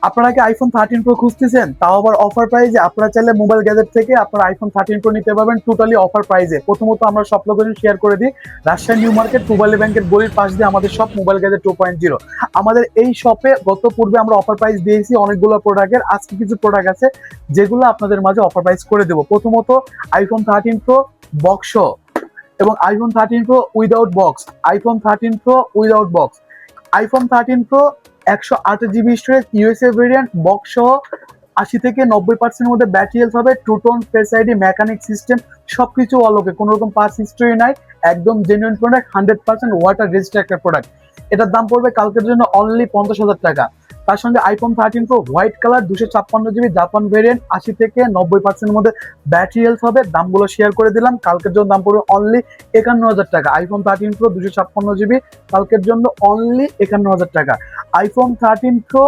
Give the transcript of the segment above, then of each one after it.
আপনারা কি iPhone 13 pro খুঁজতেছেন, তাও আবার অফার প্রাইজে? আপনারা চাইলে মোবাইল গ্যাজেট থেকে আপনারা আইফোন 13 প্রো নিতে পারবেন টোটালি অফার প্রাইজে। প্রথমত আমরা সব লোকেশন শেয়ার করে দিই। রাজশাহী নিউ মার্কেট পূবালী ব্যাংকের গলির পাশ দিয়ে আমাদের সব মোবাইল গ্যাজেট 2.0। আমাদের এই শপে গত পূর্বে আমরা অফার প্রাইস দিয়েছি অনেকগুলো প্রোডাক্টের। আজকে কিছু প্রোডাক্ট আছে যেগুলো আপনাদের মাঝে অফার প্রাইস করে দেবো। প্রথমত আইফোন 13 প্রো বক্স এবং iPhone 13 pro without box, iPhone 13 pro without box, iPhone 13 pro 128 GB storage USA variant box সহ 80 থেকে 90% মধ্যে ব্যাটারি হেলথ হবে, true tone Face ID mechanic system সবকিছু অলোকে, কোনো রকম পাস হিস্ট্রি নাই, একদম জেনুইন প্রোডাক্ট, 100% ওয়াটার রেজিস্টার একটা প্রোডাক্ট। এটার দাম পড়বে কালকের জন্য অনলি 50,000 টাকা। তার সঙ্গে iPhone 13 pro white colour 256 GB Japan variant 80 থেকে 90% মধ্যে ব্যাটারি হেলথ হবে। দামগুলো শেয়ার করে দিলাম। কালকের জন্য দাম পড়বে অনলি 51,000 টাকা। আইফোন 13 প্রো 256 জিবি কালকের জন্য অনলি 51,000 টাকা। IPhone 13 pro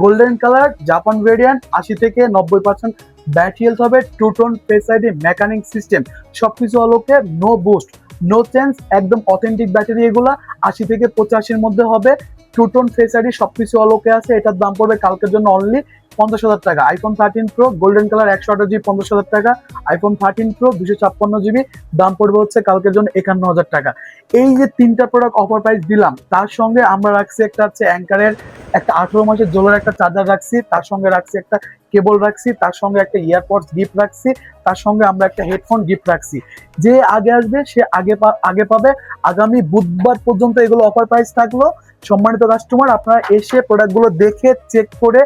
golden colour Japan variant 80 থেকে 90% ব্যাটারি হেলথ হবে, true tone Face ID mechanic system সবকিছু all okay, no boost no change, একদম অথেন্টিক ব্যাটারি এগুলা। 80 থেকে 85-এর মধ্যে হবে, টু টোন ফেস আইডি সবকিছু আলোকে আছে। এটার দাম পড়বে কালকের জন্য অনলি 50,000 টাকা। IPhone 13 pro golden colour 128 GB 50,000 টাকা। আইফোন 13 প্রো 256 জিবি দাম পড়বে হচ্ছে কালকের জন্য 51,000 টাকা। এই যে তিনটা প্রোডাক্ট অফার প্রাইস দিলাম, তার সঙ্গে আমরা রাখছি একটা হচ্ছে অ্যাঙ্কারের একটা 18 মাসের জোলার একটা চার্জার রাখছি, তার সঙ্গে রাখছি একটা কেবল রাখছি, তার সঙ্গে একটা ইয়ারপডস গিফট রাখছি, তার সঙ্গে আমরা একটা হেডফোন গিফট রাখছি। যে আগে আসবে সে আগে পাবে। আগামী বুধবার পর্যন্ত এগুলো অফার প্রাইস থাকলো। সম্মানিত কাস্টমার, আপনারা এসে প্রোডাক্টগুলো দেখে চেক করে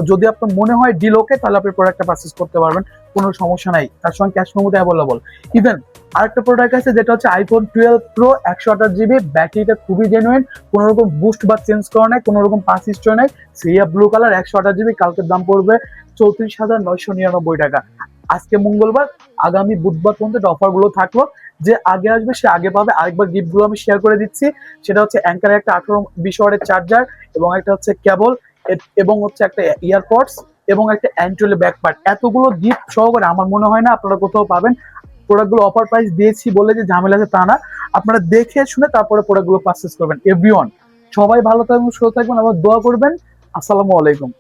যদি আপনার মনে হয় ডিল ওকে, তাহলে আপনি প্রোডাক্টটা পারচেজ করতে পারবেন, কোনো সমস্যা নাই। তার সঙ্গে ক্যাশ মেমোতে অ্যাভেলেবল। ইভেন আরেকটা প্রোডাক্ট আছে যেটা হচ্ছে আইফোন 12 প্রো 128 জিবি, ব্যাটারিটা খুবই জেনুইন, কোনো রকম বুস্ট বা চেঞ্জ করা নাই, কোনো রকম পাস হিস্ট্রি নাই, সিরিয়া ব্লু কালার 128 জিবি কালকের দাম পড়বে 34,999 টাকা। আজকে মঙ্গলবার, আগামী বুধবার পর্যন্ত অফার গুলো থাকলো। যে আগে আসবে সে আগে পাবে। আরেকবার গিফট গুলো আমি শেয়ার করে দিচ্ছি। সেটা হচ্ছে অ্যাঙ্কারের একটা 18-20 ওয়াটের চার্জার এবং একটা হচ্ছে কেবল এবং হচ্ছে একটা ইয়ারপডস এবং একটা অ্যান্ট্রোলে ব্যাক পার্ট। এতগুলো গিফট সহকারে আমার মনে হয় না আপনারা কোথাও পাবেন। প্রোডাক্টগুলো অফার প্রাইস দিয়েছি বলে যে ঝামেলা আছে তা না। আপনারা দেখে শুনে তারপরে প্রোডাক্টগুলো পারচেস করবেন। এভরিওয়ান, সবাই ভালো থাকবেন, সুস্থ থাকবেন, আবার দোয়া করবেন। আসসালামু আলাইকুম।